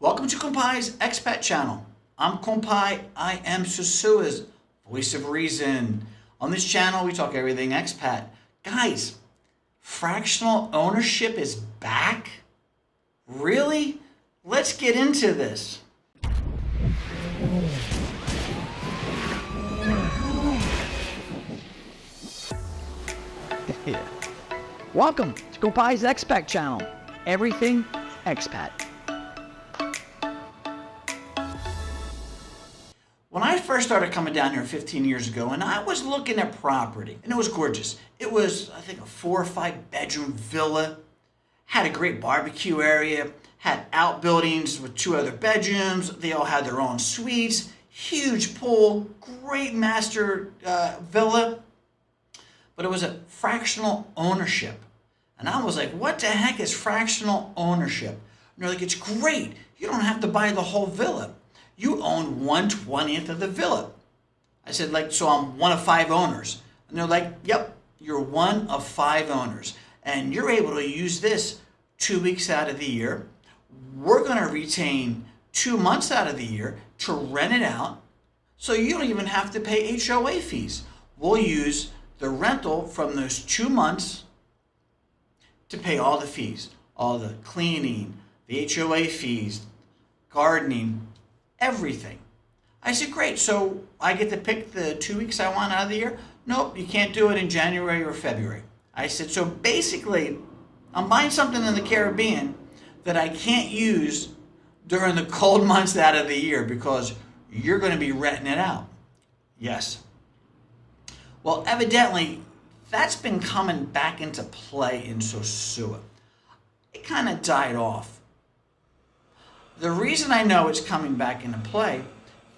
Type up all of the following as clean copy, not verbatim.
Welcome to Kompai's Expat Channel. I'm Kompai. I am Susua's voice of reason. On this channel, we talk everything expat. Guys, fractional ownership is back? Really? Let's get into this. Welcome to Kompai's Expat Channel. Everything expat. When I first started coming down here 15 years ago, and I was looking at property, and it was gorgeous. It was, I think, a 4 or 5 bedroom villa, had a great barbecue area, had outbuildings with 2 other bedrooms. They all had their own suites, huge pool, great master villa. But it was a fractional ownership. And I was like, what the heck is fractional ownership? And they're like, it's great. You don't have to buy the whole villa. You own 1/20th of the villa. I said, so I'm one of 5 owners. And they're like, yep, you're one of 5 owners. And you're able to use this 2 weeks out of the year. We're going to retain 2 months out of the year to rent it out. So you don't even have to pay HOA fees. We'll use the rental from those 2 months to pay all the fees, all the cleaning, the HOA fees, gardening, everything. I said, great, so I get to pick the 2 weeks I want out of the year? Nope, you can't do it in January or February. I said, so basically, I'm buying something in the Caribbean that I can't use during the cold months out of the year because you're going to be renting it out. Yes. Well, evidently, that's been coming back into play in Sosua. It kind of died off. The reason I know it's coming back into play,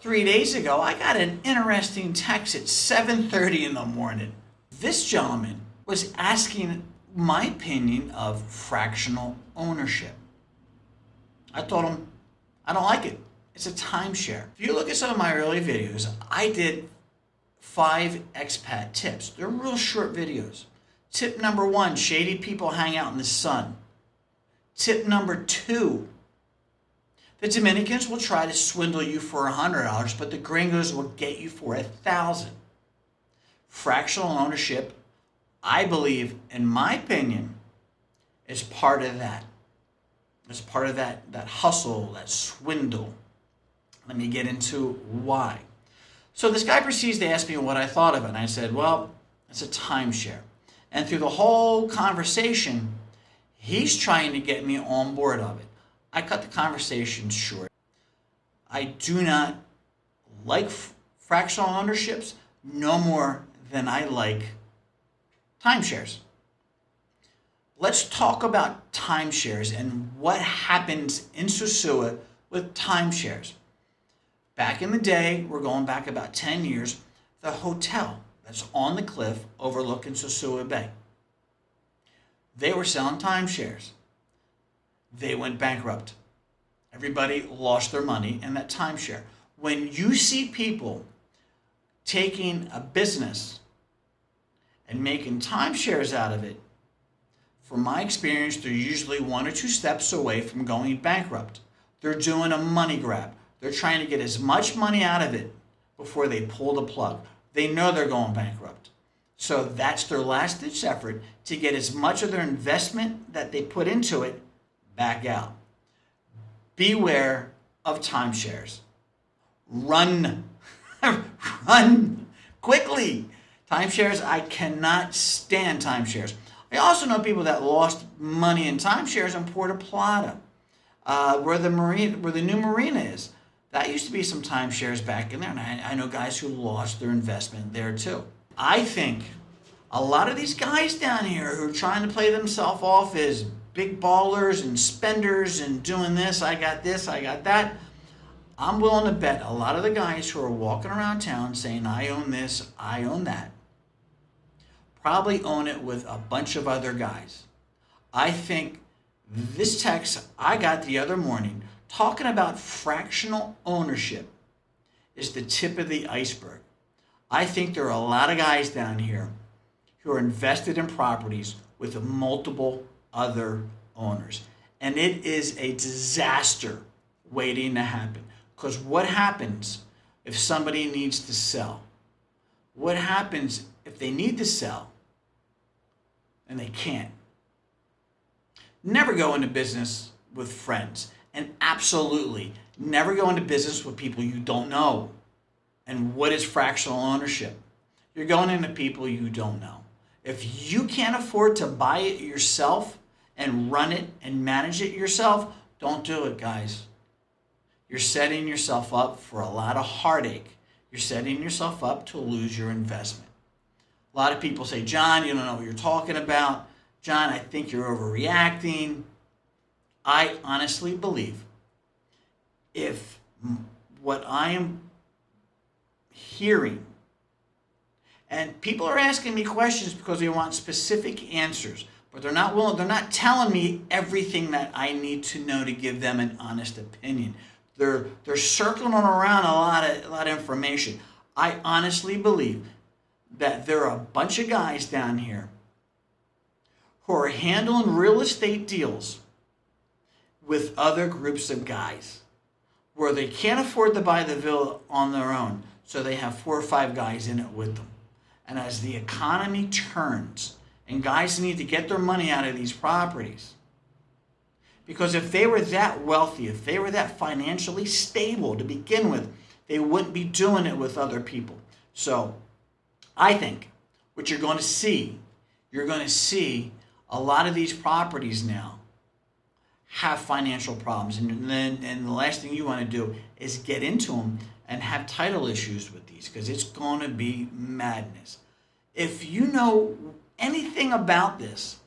3 days ago, I got an interesting text at 7:30 in the morning. This gentleman was asking my opinion of fractional ownership. I told him, I don't like it. It's a timeshare. If you look at some of my early videos, I did 5 expat tips. They're real short videos. Tip number 1, shady people hang out in the sun. Tip number 2, the Dominicans will try to swindle you for $100, but the gringos will get you for $1,000. Fractional ownership, I believe, in my opinion, is part of that. It's part of that hustle, that swindle. Let me get into why. So this guy proceeds to ask me what I thought of it, and I said, well, it's a timeshare. And through the whole conversation, he's trying to get me on board of it. I cut the conversation short. I do not like fractional ownerships no more than I like timeshares. Let's talk about timeshares and what happens in Sosua with timeshares. Back in the day, we're going back about 10 years, the hotel that's on the cliff overlooking Sosua Bay. They were selling timeshares. They went bankrupt. Everybody lost their money in that timeshare. When you see people taking a business and making timeshares out of it, from my experience, they're usually 1 or 2 steps away from going bankrupt. They're doing a money grab. They're trying to get as much money out of it before they pull the plug. They know they're going bankrupt. So that's their last-ditch effort to get as much of their investment that they put into it back out. Beware of timeshares. Run. Run quickly. Timeshares, I cannot stand timeshares. I also know people that lost money in timeshares in Puerto Plata, where the new marina is. That used to be some timeshares back in there, and I know guys who lost their investment there too. I think a lot of these guys down here who are trying to play themselves off as big ballers and spenders and doing this, I got that. I'm willing to bet a lot of the guys who are walking around town saying, I own this, I own that, probably own it with a bunch of other guys. I think this text I got the other morning talking about fractional ownership is the tip of the iceberg. I think there are a lot of guys down here who are invested in properties with multiple other owners. And it is a disaster waiting to happen. Because what happens if somebody needs to sell? What happens if they need to sell and they can't? Never go into business with friends, and absolutely never go into business with people you don't know. And what is fractional ownership? You're going into people you don't know. If you can't afford to buy it yourself and run it and manage it yourself, don't do it, guys. You're setting yourself up for a lot of heartache. You're setting yourself up to lose your investment. A lot of people say, John, you don't know what you're talking about. John, I think you're overreacting. I honestly believe if what I am hearing, and people are asking me questions because they want specific answers, but they're not telling me everything that I need to know to give them an honest opinion. They're circling around a lot of information. I honestly believe that there are a bunch of guys down here who are handling real estate deals with other groups of guys where they can't afford to buy the villa on their own, so they have 4 or 5 guys in it with them. And as the economy turns and guys need to get their money out of these properties, because if they were that wealthy, if they were that financially stable to begin with, they wouldn't be doing it with other people. So I think what you're going to see a lot of these properties now have financial problems. And the last thing you want to do is get into them and have title issues with these, because it's going to be madness. If you know anything about this,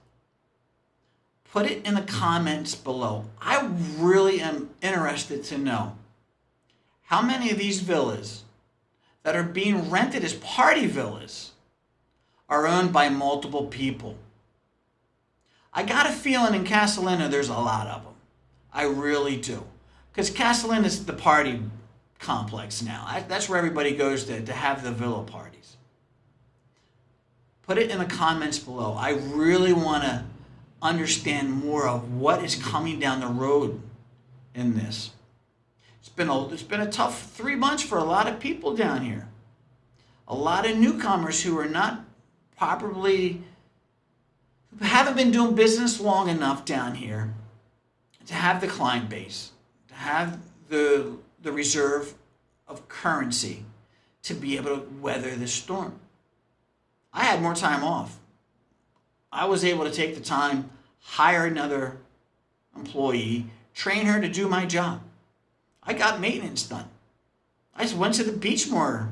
put it in the comments below. I really am interested to know how many of these villas that are being rented as party villas are owned by multiple people. I got a feeling in Castellina there's a lot of them. I really do. Because Castellina is the party complex now. That's where everybody goes to have the villa parties. Put it in the comments below. I really want to understand more of what is coming down the road in this. It's been a tough 3 months for a lot of people down here. A lot of newcomers who are not properly, who haven't been doing business long enough down here to have the client base, to have the reserve of currency to be able to weather this storm. I had more time off. I was able to take the time, hire another employee, train her to do my job. I got maintenance done. I just went to the beach more.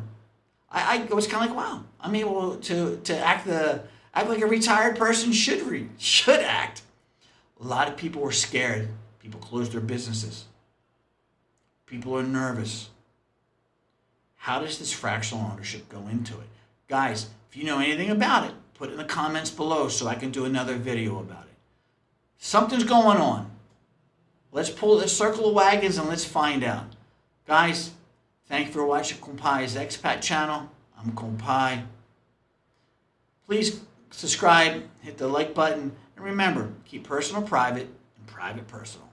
I was kind of like, wow, I'm able to act like a retired person should act. A lot of people were scared. People closed their businesses. People are nervous. How does this fractional ownership go into it? Guys, if you know anything about it, put it in the comments below so I can do another video about it. Something's going on. Let's circle the wagons and let's find out. Guys, thank you for watching Kompai's Expat channel. I'm Kompai. Please subscribe, hit the like button, and remember, keep personal private and private personal.